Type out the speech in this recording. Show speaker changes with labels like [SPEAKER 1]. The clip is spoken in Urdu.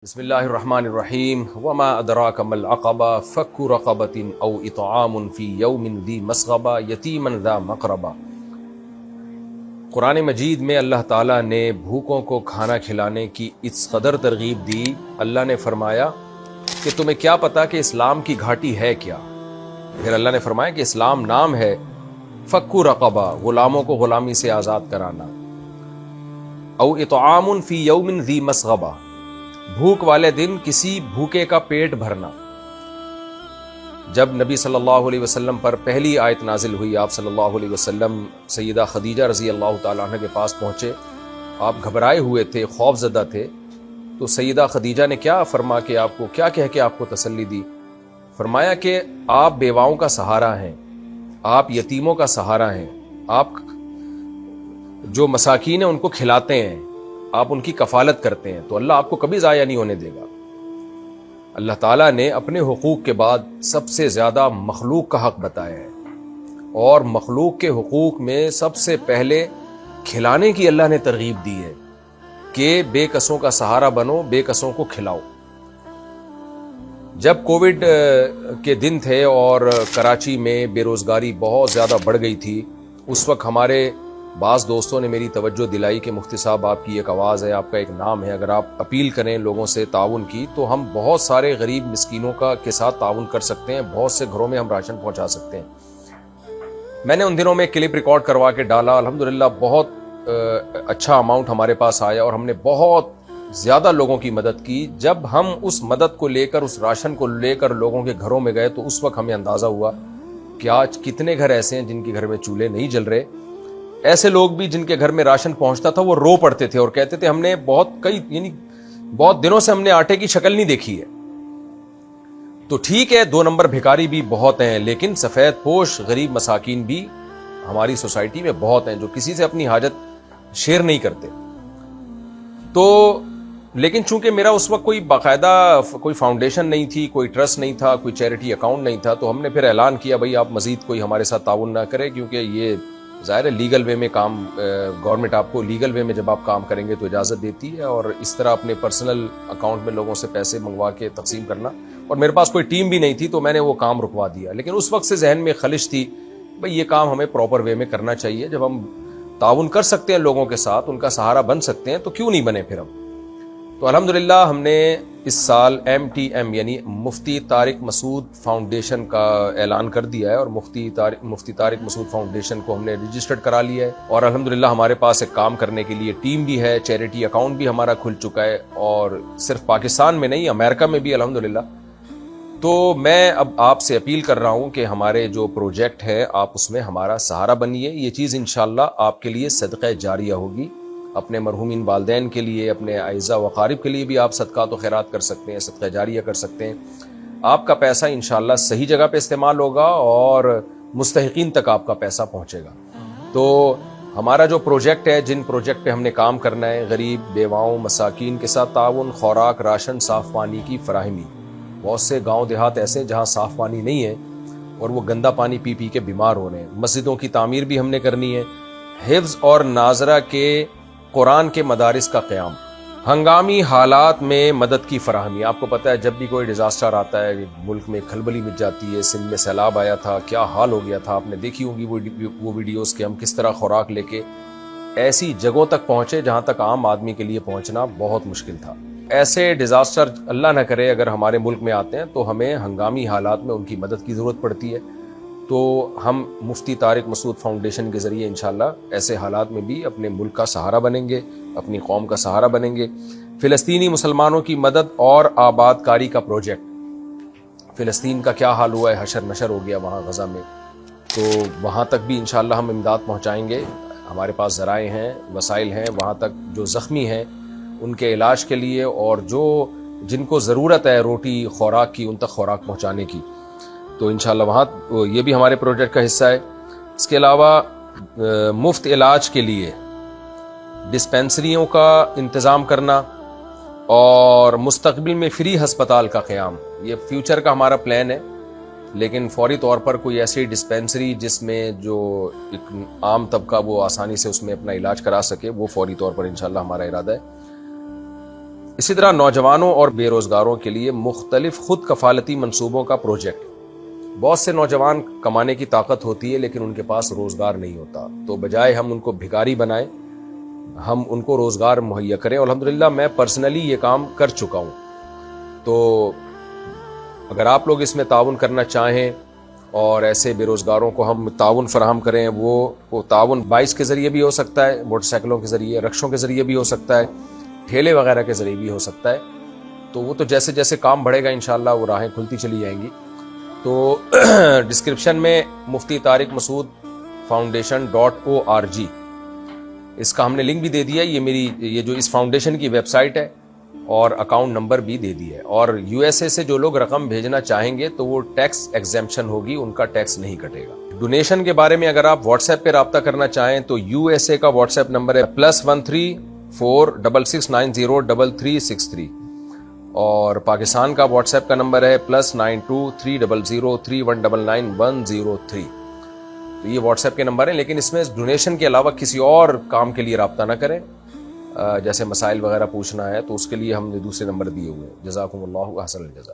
[SPEAKER 1] بسم اللہ الرحمن الرحیم وما ادراک ما العقبہ فک رقبۃ او اطعام فی یوم ذی مسغبہ یتیما ذا مقربہ۔ قرآن مجید میں اللہ تعالیٰ نے بھوکوں کو کھانا کھلانے کی اس قدر ترغیب دی۔ اللہ نے فرمایا کہ تمہیں کیا پتا کہ اسلام کی گھاٹی ہے کیا؟ پھر اللہ نے فرمایا کہ اسلام نام ہے فک رقبہ، غلاموں کو غلامی سے آزاد کرانا، او اطعام فی یوم ذی مسغبہ، بھوک والے دن کسی بھوکے کا پیٹ بھرنا۔ جب نبی صلی اللہ علیہ وسلم پر پہلی آیت نازل ہوئی، آپ صلی اللہ علیہ وسلم سیدہ خدیجہ رضی اللہ تعالیٰ عنہ کے پاس پہنچے، آپ گھبرائے ہوئے تھے، خوف زدہ تھے، تو سیدہ خدیجہ نے کیا فرما کے آپ کو کیا کہہ کے آپ کو تسلی دی؟ فرمایا کہ آپ بیواؤں کا سہارا ہیں، آپ یتیموں کا سہارا ہیں، آپ جو مساکین ہیں ان کو کھلاتے ہیں، آپ ان کی کفالت کرتے ہیں، تو اللہ آپ کو کبھی ضائع نہیں ہونے دے گا۔ اللہ تعالیٰ نے اپنے حقوق کے بعد سب سے زیادہ مخلوق کا حق بتایا ہے، اور مخلوق کے حقوق میں سب سے پہلے کھلانے کی اللہ نے ترغیب دی ہے کہ بے کسوں کا سہارا بنو، بے کسوں کو کھلاؤ۔ جب کووڈ کے دن تھے اور کراچی میں بے روزگاری بہت زیادہ بڑھ گئی تھی، اس وقت ہمارے بعض دوستوں نے میری توجہ دلائی کہ مفتی صاحب آپ کی ایک آواز ہے، آپ کا ایک نام ہے، اگر آپ اپیل کریں لوگوں سے تعاون کی تو ہم بہت سارے غریب مسکینوں کے ساتھ تعاون کر سکتے ہیں، بہت سے گھروں میں ہم راشن پہنچا سکتے ہیں۔ میں نے ان دنوں میں کلپ ریکارڈ کروا کے ڈالا، الحمدللہ بہت اچھا اماؤنٹ ہمارے پاس آیا اور ہم نے بہت زیادہ لوگوں کی مدد کی۔ جب ہم اس مدد کو لے کر، اس راشن کو لے کر لوگوں کے گھروں میں گئے تو اس وقت ہمیں اندازہ ہوا کہ آج کتنے گھر ایسے ہیں جن کے گھر میں چولہے نہیں جل رہے۔ ایسے لوگ بھی جن کے گھر میں راشن پہنچتا تھا وہ رو پڑتے تھے اور کہتے تھے ہم نے بہت دنوں سے ہم نے آٹے کی شکل نہیں دیکھی ہے۔ تو ٹھیک ہے، 2 نمبر بھکاری بھی بہت ہیں، لیکن سفید پوش غریب مساکین بھی ہماری سوسائٹی میں بہت ہیں جو کسی سے اپنی حاجت شیئر نہیں کرتے۔ تو لیکن چونکہ میرا اس وقت کوئی باقاعدہ کوئی فاؤنڈیشن نہیں تھی، کوئی ٹرسٹ نہیں تھا، کوئی چیریٹی اکاؤنٹ نہیں تھا، تو ہم نے پھر اعلان کیا بھائی آپ مزید کوئی ہمارے ساتھ تعاون نہ کریں، کیونکہ یہ ظاہر ہے لیگل وے میں کام، گورنمنٹ آپ کو لیگل وے میں جب آپ کام کریں گے تو اجازت دیتی ہے، اور اس طرح اپنے پرسنل اکاؤنٹ میں لوگوں سے پیسے منگوا کے تقسیم کرنا، اور میرے پاس کوئی ٹیم بھی نہیں تھی تو میں نے وہ کام رکوا دیا۔ لیکن اس وقت سے ذہن میں خلش تھی بھئی یہ کام ہمیں پراپر وے میں کرنا چاہیے، جب ہم تعاون کر سکتے ہیں لوگوں کے ساتھ، ان کا سہارا بن سکتے ہیں تو کیوں نہیں بنے پھر ہم۔ تو الحمدللہ ہم نے اس سال MTM یعنی مفتی طارق مسعود فاؤنڈیشن کا اعلان کر دیا ہے، اور مفتی طارق مسعود فاؤنڈیشن کو ہم نے رجسٹرڈ کرا لیا ہے، اور الحمدللہ ہمارے پاس ایک کام کرنے کے لیے ٹیم بھی ہے، چیریٹی اکاؤنٹ بھی ہمارا کھل چکا ہے، اور صرف پاکستان میں نہیں امریکہ میں بھی الحمدللہ۔ تو میں اب آپ سے اپیل کر رہا ہوں کہ ہمارے جو پروجیکٹ ہے آپ اس میں ہمارا سہارا بنیے۔ یہ چیز انشاءاللہ آپ کے لیے صدقہ جاریہ ہوگی، اپنے مرحومین والدین کے لیے، اپنے اعزاء و اقارب کے لیے بھی آپ صدقات و خیرات کر سکتے ہیں، صدقہ جاریہ کر سکتے ہیں۔ آپ کا پیسہ انشاءاللہ صحیح جگہ پہ استعمال ہوگا اور مستحقین تک آپ کا پیسہ پہنچے گا۔ تو ہمارا جو پروجیکٹ ہے، جن پروجیکٹ پہ ہم نے کام کرنا ہے، غریب بیواؤں مساکین کے ساتھ تعاون، خوراک، راشن، صاف پانی کی فراہمی۔ بہت سے گاؤں دیہات ایسے ہیں جہاں صاف پانی نہیں ہے اور وہ گندا پانی پی پی کے بیمار ہو رہے ہیں۔ مسجدوں کی تعمیر بھی ہم نے کرنی ہے، حفظ اور ناظرہ کے قرآن کے مدارس کا قیام، ہنگامی حالات میں مدد کی فراہمی۔ آپ کو پتہ ہے جب بھی کوئی ڈیزاسٹر آتا ہے، ملک میں کھلبلی مچ جاتی ہے، سندھ میں سیلاب آیا تھا، کیا حال ہو گیا تھا، آپ نے دیکھی ہوگی وہ ویڈیوز کہ ہم کس طرح خوراک لے کے ایسی جگہوں تک پہنچے جہاں تک عام آدمی کے لیے پہنچنا بہت مشکل تھا۔ ایسے ڈیزاسٹر اللہ نہ کرے اگر ہمارے ملک میں آتے ہیں تو ہمیں ہنگامی حالات میں ان کی مدد کی ضرورت پڑتی ہے۔ تو ہم مفتی طارق مسعود فاؤنڈیشن کے ذریعے انشاءاللہ ایسے حالات میں بھی اپنے ملک کا سہارا بنیں گے، اپنی قوم کا سہارا بنیں گے۔ فلسطینی مسلمانوں کی مدد اور آباد کاری کا پروجیکٹ، فلسطین کا کیا حال ہوا ہے، حشر نشر ہو گیا وہاں غزہ میں، تو وہاں تک بھی انشاءاللہ ہم امداد پہنچائیں گے۔ ہمارے پاس ذرائع ہیں، وسائل ہیں، وہاں تک جو زخمی ہیں ان کے علاج کے لیے، اور جن کو ضرورت ہے روٹی خوراک کی، ان تک خوراک پہنچانے کی، تو انشاءاللہ وہاں یہ بھی ہمارے پروجیکٹ کا حصہ ہے۔ اس کے علاوہ مفت علاج کے لیے ڈسپینسریوں کا انتظام کرنا اور مستقبل میں فری ہسپتال کا قیام، یہ فیوچر کا ہمارا پلان ہے، لیکن فوری طور پر کوئی ایسی ڈسپینسری جس میں جو ایک عام طبقہ وہ آسانی سے اس میں اپنا علاج کرا سکے، وہ فوری طور پر انشاءاللہ ہمارا ارادہ ہے۔ اسی طرح نوجوانوں اور بے روزگاروں کے لیے مختلف خود کفالتی منصوبوں کا پروجیکٹ. بہت سے نوجوان کمانے کی طاقت ہوتی ہے لیکن ان کے پاس روزگار نہیں ہوتا, تو بجائے ہم ان کو بھکاری بنائیں ہم ان کو روزگار مہیا کریں. اور الحمدللہ میں پرسنلی یہ کام کر چکا ہوں. تو اگر آپ لوگ اس میں تعاون کرنا چاہیں اور ایسے بے روزگاروں کو ہم تعاون فراہم کریں, وہ تعاون بائک کے ذریعے بھی ہو سکتا ہے, موٹر سائیکلوں کے ذریعے, رکشوں کے ذریعے بھی ہو سکتا ہے, ٹھیلے وغیرہ کے ذریعے بھی ہو سکتا ہے. تو وہ تو جیسے جیسے کام بڑھے گا انشاءاللہ وہ راہیں کھلتی چلی جائیں گی. تو ڈسکرپشن میں مفتی طارق مسعود foundation.org اس کا ہم نے لنک بھی دے دیا ہے. یہ جو اس فاؤنڈیشن کی ویب سائٹ ہے اور اکاؤنٹ نمبر بھی دے دیا ہے. اور USA سے جو لوگ رقم بھیجنا چاہیں گے تو وہ ٹیکس ایگزیمپشن ہوگی, ان کا ٹیکس نہیں کٹے گا. ڈونیشن کے بارے میں اگر آپ واٹس ایپ پہ رابطہ کرنا چاہیں تو USA کا واٹس ایپ نمبر ہے +13466903363 اور پاکستان کا واٹس ایپ کا نمبر ہے +923003199103. تو یہ واٹس ایپ کے نمبر ہیں, لیکن اس میں ڈونیشن کے علاوہ کسی اور کام کے لیے رابطہ نہ کریں. جیسے مسائل وغیرہ پوچھنا ہے تو اس کے لیے ہم نے دوسرے نمبر دیے ہوئے ہیں. جزاکم اللہ احسن الجزا.